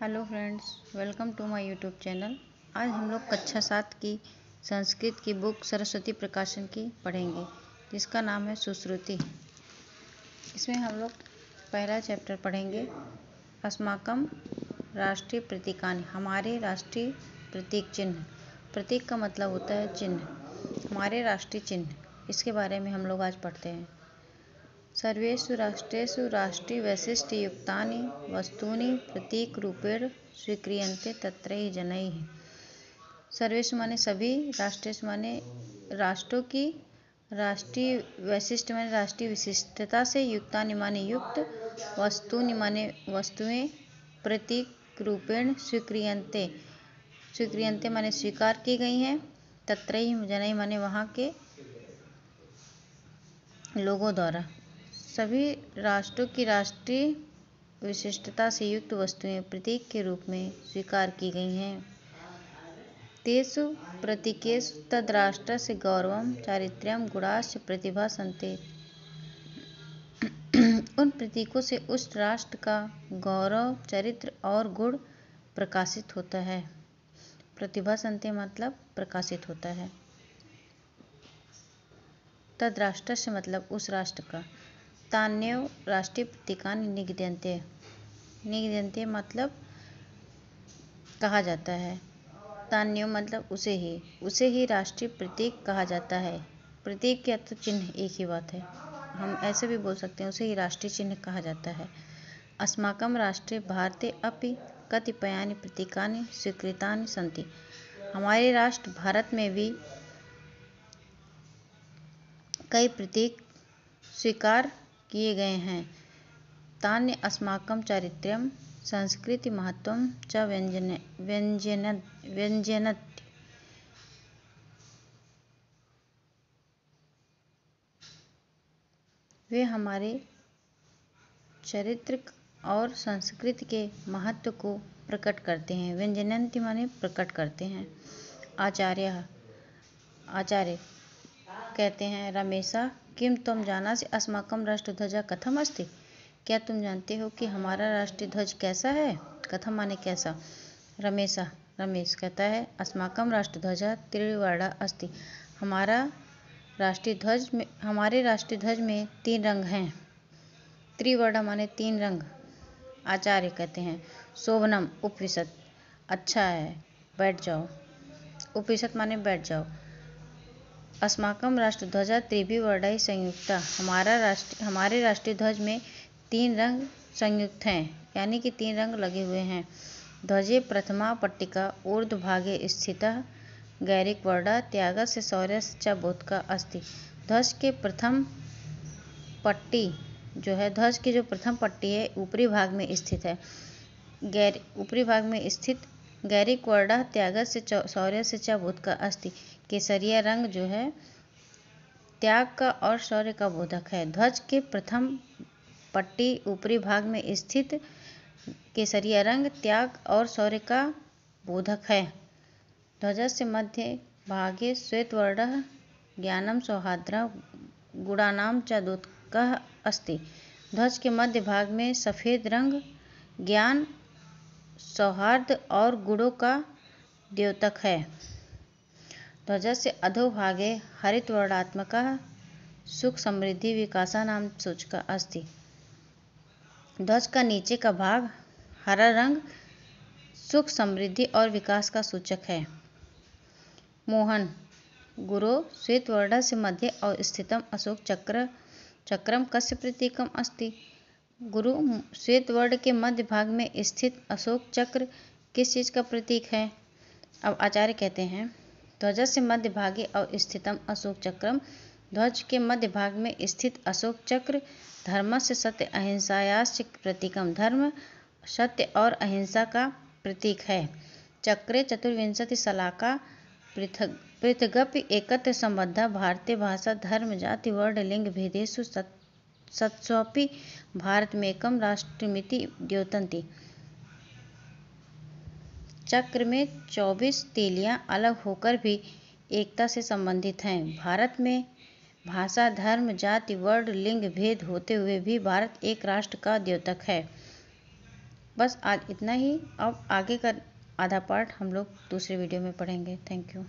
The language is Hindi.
Hello friends, welcome to my YouTube channel. आज हम लोग कक्षा 7 की संस्कृत की बुक सरस्वती प्रकाशन की पढ़ेंगे, जिसका नाम है सुश्रुति। इसमें हम लोग पहला चैप्टर पढ़ेंगे, अस्माकम राष्ट्रीय प्रतीकानि, हमारे राष्ट्रीय प्रतीक चिन्ह। प्रतीक का मतलब होता है चिन्ह, हमारे राष्ट्रीय चिन्ह। इसके बारे में हम लोग आज पढ़ते हैं। सर्वेषु राष्ट्रेषु राष्ट्रीयवैशिष्ट्ययुक्तानि वस्तूनि प्रतीकरूपेण स्वीक्रियन्ते तत्रैः जनैः। सर्वेषु माने सभी, राष्ट्रेषु माने राष्ट्रों की, राष्ट्रीय वैशिष्ट्य माने राष्ट्रीय विशिष्टता से, युक्तानि माने युक्त, वस्तूनि माने वस्तुएं, प्रतीक रूपेण स्वीक्रियन्ते, स्वीक्रियन्ते माने स्वीकार की गई हैं, तत्रैः जनैः माने वहाँ के लोगों द्वारा। सभी राष्ट्रों की राष्ट्रीय विशिष्टता से युक्त वस्तुएं प्रतीक के रूप में स्वीकार की गई हैं। तेषु प्रतीकेषु तद्राष्ट्रस्य गौरवं चारित्र्यं गुणाश्च प्रतिभा सन्ति। उन प्रतीकों से उस राष्ट्र का गौरव, चरित्र और गुण प्रकाशित होता है। प्रतिभा सन्ति मतलब प्रकाशित होता है। तद्राष्ट्रस्य मतलब उस राष्ट्र का। तान्येव राष्ट्रीय प्रतीकानि निगद्यन्ते, निगद्यन्ते मतलब कहा जाता है। तान्येव मतलब उसे ही राष्ट्रीय प्रतीक कहा जाता है। प्रतीक या तो चिन्ह एक ही बात है, हम ऐसे भी बोल सकते हैं, उसे ही राष्ट्रीय चिन्ह कहा जाता है। अस्माकं राष्ट्रे भारते अपि कतिपयानि प्रतीकानि स्वीकृतानि सन्ति। हमारे राष्ट्र भारत में भी कई प्रतीक स्वीकार किए गए हैं। तान्य अस्माकं चारित्र्यं संस्कृति महत्वं च व्यञ्जयन्ति। वे हमारे चरित्र और संस्कृति के महत्व को प्रकट करते हैं। व्यञ्जयन्ति माने प्रकट करते हैं। आचार्य कहते हैं, रमेशा किम त्वं जानासि अस्माकं राष्ट्रध्वजः कथम अस्ति। क्या तुम जानते हो कि हमारा राष्ट्रीय ध्वज कैसा है। कथम माने कैसा। रमेश कहता है, अस्माकं राष्ट्रध्वजः त्रिवर्णः अस्ति। हमारे राष्ट्रीय ध्वज में 3 रंग हैं। त्रिवर्ण माने 3 रंग। आचार्य कहते हैं, शोभनम उपविशत, अच्छा है, बैठ जाओ। उपविशत माने बैठ जाओ। अस्माकं राष्ट्रध्वजः त्रिभिः वर्णैः संयुक्तः, हमारे राष्ट्रीय ध्वज में 3 रंग संयुक्त हैं, यानी कि 3 रंग लगे हुए हैं। ध्वजे प्रथमा पट्टिका ऊर्ध्वभागे स्थितः गैरिकवर्णः त्यागस्य शौर्यस्य च बोधकः अस्ति। ध्वज के प्रथम पट्टी जो है, ध्वज की जो प्रथम पट्टी है ऊपरी भाग में स्थित है। ऊपरी भाग में स्थित गैरिकवर्णः त्यागस्य शौर्यस्य च बोधकः अस्ति। केसरिया रंग जो है त्याग का और शौर्य का बोधक है। ध्वज के प्रथम पट्टी ऊपरी भाग में स्थित केसरिया रंग त्याग और शौर्य का बोधक है। ध्वजस्य मध्य भागे श्वेतवर्णः ज्ञानं सौहार्दं गुणानां च द्योतकः अस्ति। ध्वज के मध्य भाग में सफेद रंग ज्ञान, सौहार्द और गुणों का द्योतक है। ध्वजस्य अधोभागे हरितवर्णात्मकः सुख समृद्धि विकासानां सूचकः अस्ति। ध्वज का नीचे का भाग हरा रंग सुख समृद्धि और विकास का सूचक है। मोहन गुरो श्वेतवर्णस्य मध्ये अवस्थितम् अशोक चक्रम कस्य प्रतीकम् अस्ति। गुरु श्वेतवर्ण के मध्य भाग में स्थित अशोक चक्र किस चीज का प्रतीक है। अब आचार्य कहते हैं, ध्वजस्य मध्य भागे अवस्थितम् अशोक चक्रम, ध्वज के मध्य भाग में स्थित अशोक चक्र धर्मस्य सत्य अहिंसायाश्च प्रतीकम, धर्म, सत्य और अहिंसा का प्रतीक है। चक्रे 24 शलाका पृथगपि एकत्र सम्बद्धा भारतीय भाषा धर्म जाति वर्ण लिंग भेदेषु सत्स्वपि भारतमेकं राष्ट्रमिति द्योतन्ति। चक्र में 24 तीलियां अलग होकर भी एकता से संबंधित हैं। भारत में भाषा धर्म जाति वर्ण लिंग भेद होते हुए भी भारत एक राष्ट्र का द्योतक है। बस आज इतना ही। अब आगे का आधा पार्ट हम लोग दूसरे वीडियो में पढ़ेंगे। Thank you.